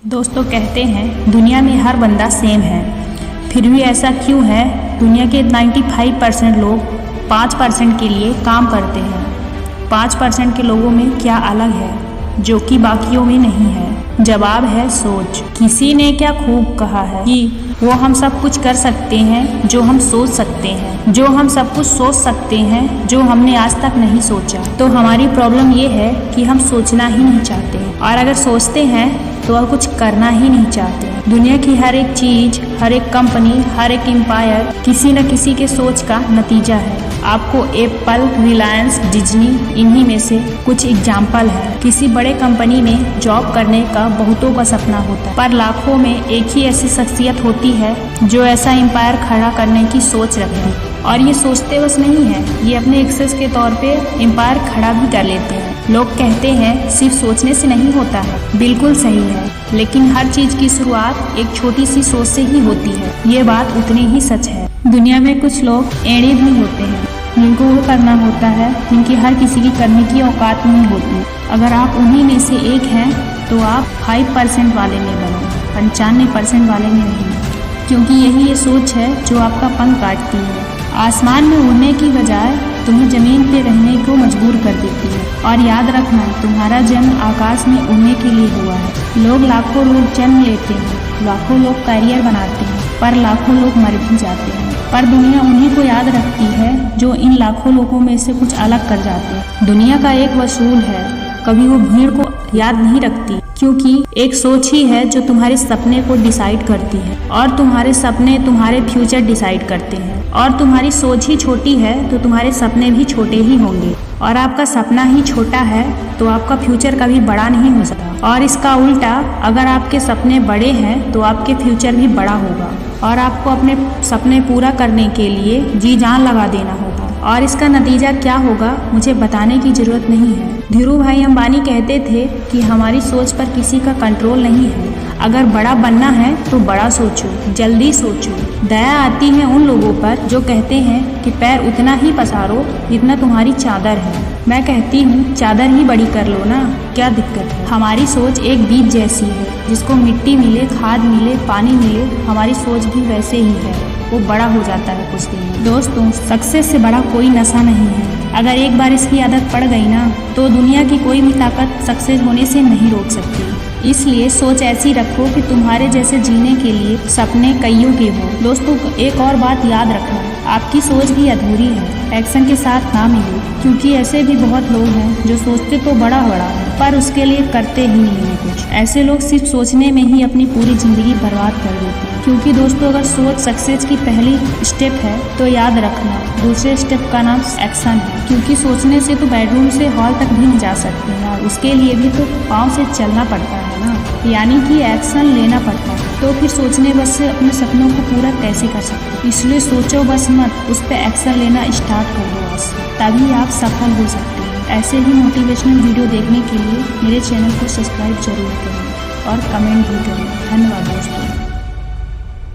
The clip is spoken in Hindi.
दोस्तों कहते हैं दुनिया में हर बंदा सेम है, फिर भी ऐसा क्यों है? दुनिया के 95% लोग 5% के लिए काम करते हैं। 5% के लोगों में क्या अलग है जो कि बाकियों में नहीं है? जवाब है सोच। किसी ने क्या खूब कहा है कि वो हम सब कुछ कर सकते हैं जो हम सोच सकते हैं, जो हम सब कुछ सोच सकते हैं जो हमने आज तक नहीं सोचा। तो हमारी प्रॉब्लम ये है कि हम सोचना ही नहीं चाहते, और अगर सोचते हैं तो वह कुछ करना ही नहीं चाहते। दुनिया की हर एक चीज, हर एक कंपनी, हर एक एम्पायर किसी न किसी के सोच का नतीजा है। आपको एप्पल, रिलायंस, डिज्नी इन्हीं में से कुछ एग्जाम्पल है। किसी बड़े कंपनी में जॉब करने का बहुतों का सपना होता है, पर लाखों में एक ही ऐसी शख्सियत होती है जो ऐसा एम्पायर खड़ा करने की सोच रखती है। और ये सोचते बस नहीं है, ये अपने एक्सेस के तौर पे एम्पायर खड़ा भी कर लेते हैं। लोग कहते हैं सिर्फ सोचने से नहीं होता है, बिल्कुल सही है, लेकिन हर चीज की शुरुआत एक छोटी सी सोच से ही होती है। ये बात उतनी ही सच है। दुनिया में कुछ लोग एड़े भी होते हैं जिनको वो करना होता है जिनकी हर किसी की करने की औकात नहीं होती। अगर आप उन्हीं में से एक हैं तो आप 5% वाले में बनो, 95% वाले में नहीं, क्योंकि यही ये सोच है जो आपका पंख काटती है। आसमान में उड़ने की बजाय तुम्हें जमीन पे रहने को मजबूर कर देती है। और याद रखना, तुम्हारा जन्म आकाश में उड़ने के लिए हुआ है। लोग लाखों लोग जन्म लेते हैं, लाखों लोग करियर बनाते हैं, पर लाखों लोग मर भी जाते हैं। पर दुनिया उन्हीं को याद रखती है जो इन लाखों लोगों में से कुछ अलग कर जाते हैं। दुनिया का एक वसूल है, कभी वो भीड़ को याद नहीं रखती, क्योंकि एक सोच ही है जो तुम्हारे सपने को डिसाइड करती है, और तुम्हारे सपने तुम्हारे फ्यूचर डिसाइड करते हैं। और तुम्हारी सोच ही छोटी है तो तुम्हारे सपने भी छोटे ही होंगे, और आपका सपना ही छोटा है तो आपका फ्यूचर कभी बड़ा नहीं हो सकता। और इसका उल्टा, अगर आपके सपने बड़े हैं तो आपके फ्यूचर भी बड़ा होगा, और आपको अपने सपने पूरा करने के लिए जी जान लगा देना होगा। और इसका नतीजा क्या होगा मुझे बताने की जरूरत नहीं है। धीरू भाई अंबानी कहते थे कि हमारी सोच पर किसी का कंट्रोल नहीं है। अगर बड़ा बनना है तो बड़ा सोचो, जल्दी सोचो। दया आती है उन लोगों पर जो कहते हैं कि पैर उतना ही पसारो जितना तुम्हारी चादर है। मैं कहती हूँ चादर ही बड़ी कर लो ना, क्या दिक्कत है? हमारी सोच एक बीज जैसी है, जिसको मिट्टी मिले, खाद मिले, पानी मिले, हमारी सोच भी वैसे ही है, वो बड़ा हो जाता है कुछ दिन में। दोस्तों, सक्सेस से बड़ा कोई नशा नहीं है। अगर एक बार इसकी आदत पड़ गई ना तो दुनिया की कोई भी ताकत सक्सेस होने से नहीं रोक सकती। इसलिए सोच ऐसी रखो कि तुम्हारे जैसे जीने के लिए सपने कईयों के हो। दोस्तों, एक और बात याद रखना, आपकी सोच भी अधूरी है एक्शन के साथ ना मिले, क्योंकि ऐसे भी बहुत लोग हैं जो सोचते तो बड़ा है पर उसके लिए करते ही नहीं है कुछ। ऐसे लोग सिर्फ सोचने में ही अपनी पूरी जिंदगी बर्बाद कर देते हैं। क्योंकि दोस्तों, अगर सोच सक्सेस की पहली स्टेप है तो याद रखना दूसरे स्टेप का नाम एक्शन है। क्योंकि सोचने से तो बेडरूम से हॉल तक भी नहीं जा सकते हैं, और उसके लिए भी तो पाँव से चलना पड़ता है ना, यानी कि एक्शन लेना पड़ता है। तो फिर सोचने बस से अपने सपनों को पूरा कैसे कर सकते हैं? इसलिए सोचो बस मत, उस पर एक्शन लेना स्टार्ट कर दो बस, तभी आप सफल हो सकते हैं। ऐसे ही मोटिवेशनल वीडियो देखने के लिए मेरे चैनल को सब्सक्राइब जरूर करें और कमेंट भी करें। धन्यवाद दोस्तों।